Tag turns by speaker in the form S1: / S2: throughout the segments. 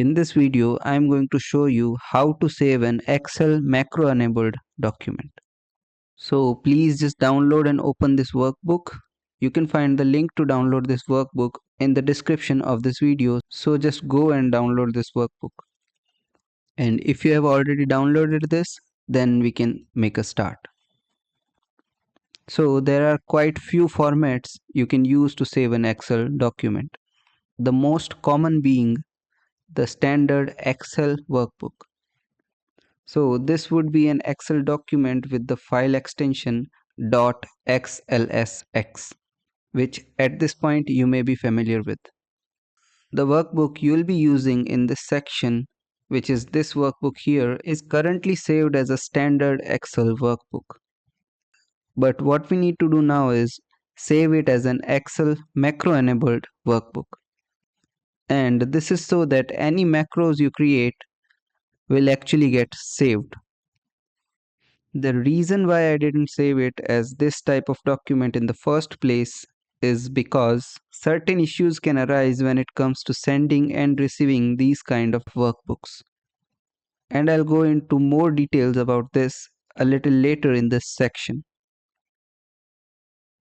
S1: In this video, I am going to show you how to save an Excel macro enabled document. So please just download and open this workbook. You can find the link to download this workbook in the description of this video. So just go and download this workbook. And if you have already downloaded this, then we can make a start. So there are quite few formats you can use to save an Excel document. The most common being the standard Excel workbook. So this would be an Excel document with the file extension .xlsx, which at this point you may be familiar with. The workbook you will be using in this section, which is this workbook here, is currently saved as a standard Excel workbook. But what we need to do now is save it as an Excel macro enabled workbook. And this is so that any macros you create will actually get saved. The reason why I didn't save it as this type of document in the first place is because certain issues can arise when it comes to sending and receiving these kind of workbooks. And I'll go into more details about this a little later in this section.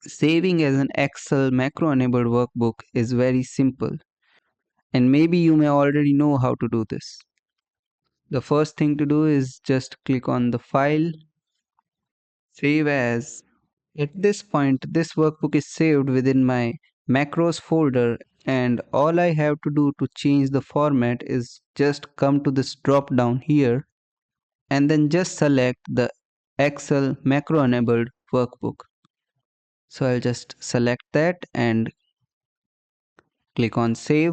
S1: Saving as an Excel macro enabled workbook is very simple, and maybe you may already know how to do this. The first thing to do is just click on the file, save as. At this point, this workbook is saved within my macros folder, and all I have to do to change the format is just come to this drop down here and then just select the Excel macro enabled workbook. So I'll just select that and click on save.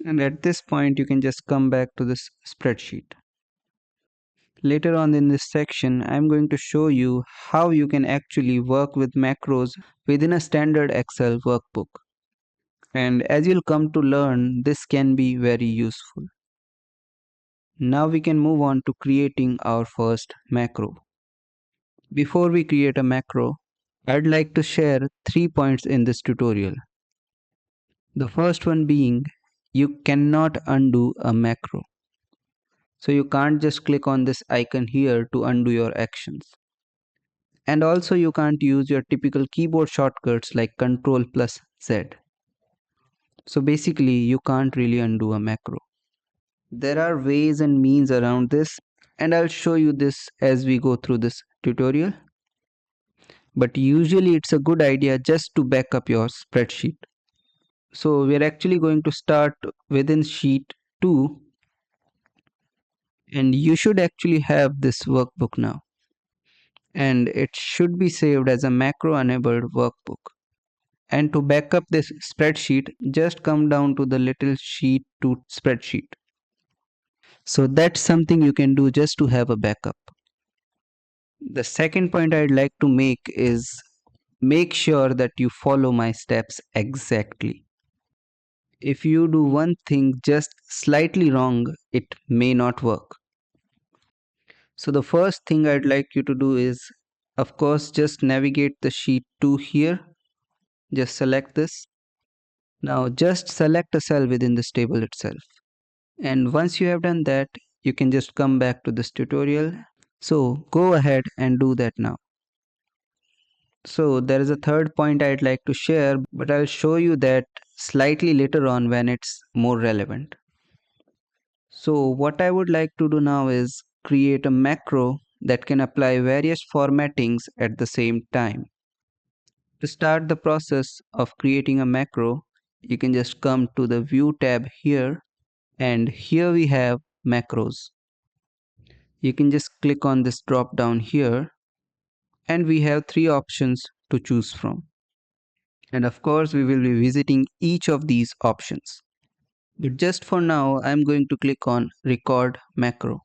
S1: And at this point, you can just come back to this spreadsheet. Later on in this section, I'm going to show you how you can actually work with macros within a standard Excel workbook. And as you'll come to learn, this can be very useful. Now we can move on to creating our first macro. Before we create a macro, I'd like to share 3 points in this tutorial. The first one being, you cannot undo a macro. So you can't just click on this icon here to undo your actions. And also you can't use your typical keyboard shortcuts like Ctrl+Z. So basically you can't really undo a macro. There are ways and means around this, and I'll show you this as we go through this tutorial. But usually it's a good idea just to back up your spreadsheet. So we're actually going to start within sheet 2, and you should actually have this workbook now. And it should be saved as a macro enabled workbook. And to back up this spreadsheet, just come down to the little sheet 2 spreadsheet. So that's something you can do just to have a backup. The second point I'd like to make is make sure that you follow my steps exactly. If you do one thing just slightly wrong, it may not work. So the first thing I'd like you to do is, of course, just navigate the sheet 2 here. Just select this. Now just select a cell within this table itself. And once you have done that, you can just come back to this tutorial. So go ahead and do that now. So there is a third point I'd like to share, but I'll show you that slightly later on when it's more relevant. So what I would like to do now is create a macro that can apply various formattings at the same time. To start the process of creating a macro, you can just come to the View tab here, and here we have macros. You can just click on this drop down here, and we have 3 options to choose from. And of course, we will be visiting each of these options. But just for now, I'm going to click on Record Macro.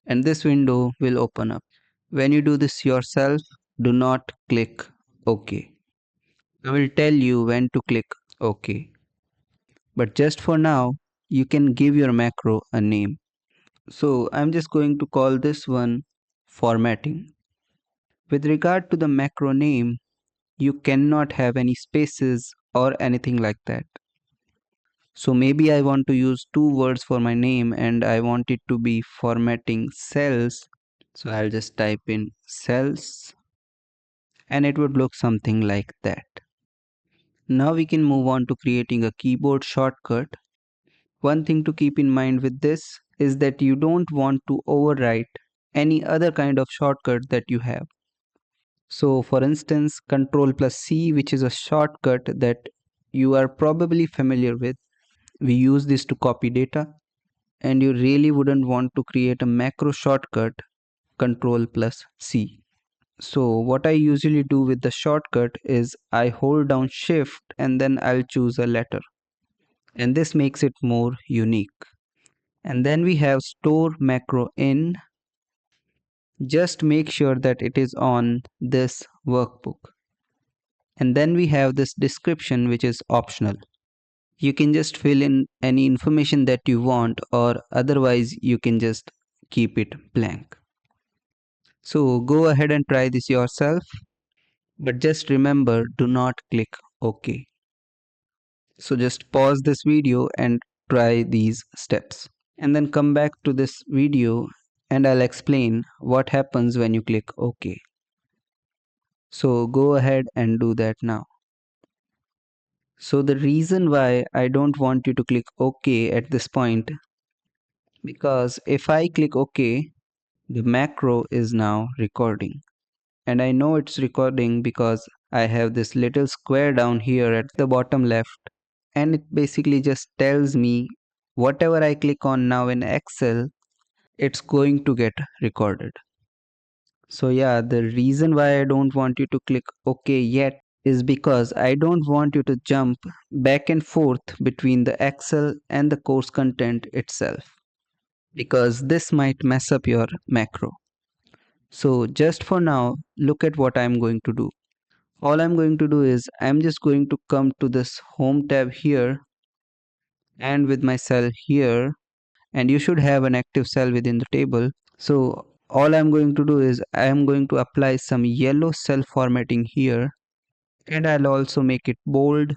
S1: And this window will open up. When you do this yourself, do not click OK. I will tell you when to click OK. But just for now, you can give your macro a name. So I'm just going to call this one formatting. With regard to the macro name, you cannot have any spaces or anything like that. So maybe I want to use two words for my name and I want it to be formatting cells. So I'll just type in cells and it would look something like that. Now we can move on to creating a keyboard shortcut. One thing to keep in mind with this is that you don't want to overwrite any other kind of shortcut that you have. So for instance, Control plus C, which is a shortcut that you are probably familiar with. We use this to copy data, and you really wouldn't want to create a macro shortcut Control plus C. So what I usually do with the shortcut is I hold down Shift and then I'll choose a letter. And this makes it more unique. And then we have store macro in. Just make sure that it is on this workbook. And then we have this description, which is optional. You can just fill in any information that you want, or otherwise you can just keep it blank. So go ahead and try this yourself, but just remember, do not click OK. So just pause this video and try these steps and then come back to this video and I'll explain what happens when you click OK. So go ahead and do that now. So the reason why I don't want you to click OK at this point, because if I click OK, the macro is now recording. And I know it's recording because I have this little square down here at the bottom left, and it basically just tells me whatever I click on now in Excel, it's going to get recorded. So yeah, the reason why I don't want you to click OK yet is because I don't want you to jump back and forth between the Excel and the course content itself, because this might mess up your macro. So just for now, look at what I'm going to do. All I'm going to do is I'm just going to come to this home tab here and with my cell here, and you should have an active cell within the table. So all I'm going to do is I'm going to apply some yellow cell formatting here, and I'll also make it bold,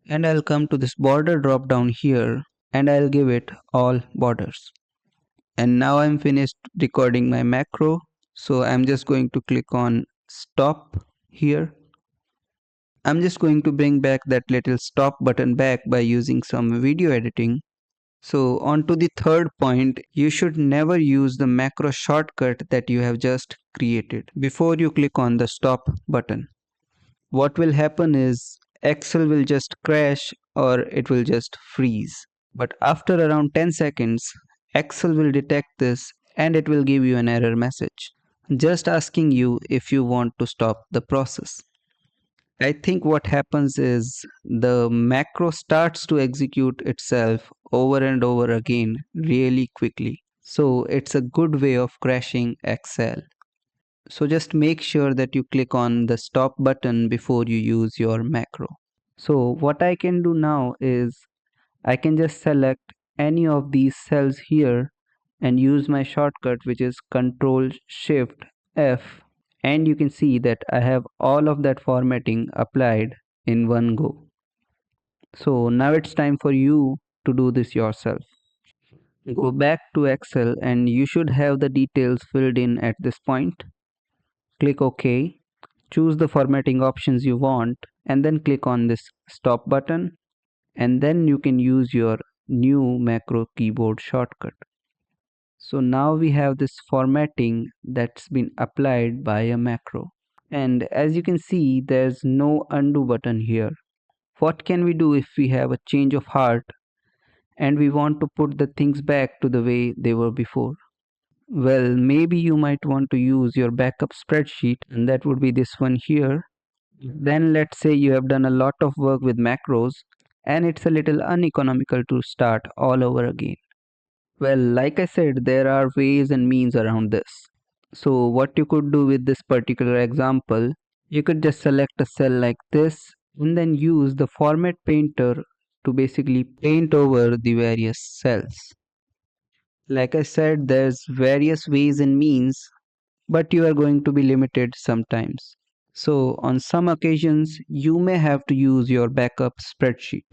S1: and I'll come to this border drop down here and I'll give it all borders. And now I'm finished recording my macro, so I'm just going to click on stop here. I'm just going to bring back that little stop button back by using some video editing. So on to the third point, you should never use the macro shortcut that you have just created before you click on the stop button. What will happen is Excel will just crash or it will just freeze. But after around 10 seconds, Excel will detect this and it will give you an error message, just asking you if you want to stop the process. I think what happens is the macro starts to execute itself over and over again really quickly. So it's a good way of crashing Excel. So just make sure that you click on the stop button before you use your macro. So what I can do now is I can just select any of these cells here and use my shortcut, which is Control Shift F, and you can see that I have all of that formatting applied in one go. So now it's time for you to do this yourself. Go back to Excel and you should have the details filled in at this point. Click OK, choose the formatting options you want, and then click on this stop button, and then you can use your new macro keyboard shortcut. So now we have this formatting that's been applied by a macro. And as you can see, there's no undo button here. What can we do if we have a change of heart and we want to put the things back to the way they were before? Well, maybe you might want to use your backup spreadsheet, and that would be this one here. Then let's say you have done a lot of work with macros and it's a little uneconomical to start all over again. Well, like I said, there are ways and means around this. So what you could do with this particular example, you could just select a cell like this and then use the format painter to basically paint over the various cells. Like I said, there's various ways and means, but you are going to be limited sometimes. So on some occasions, you may have to use your backup spreadsheet.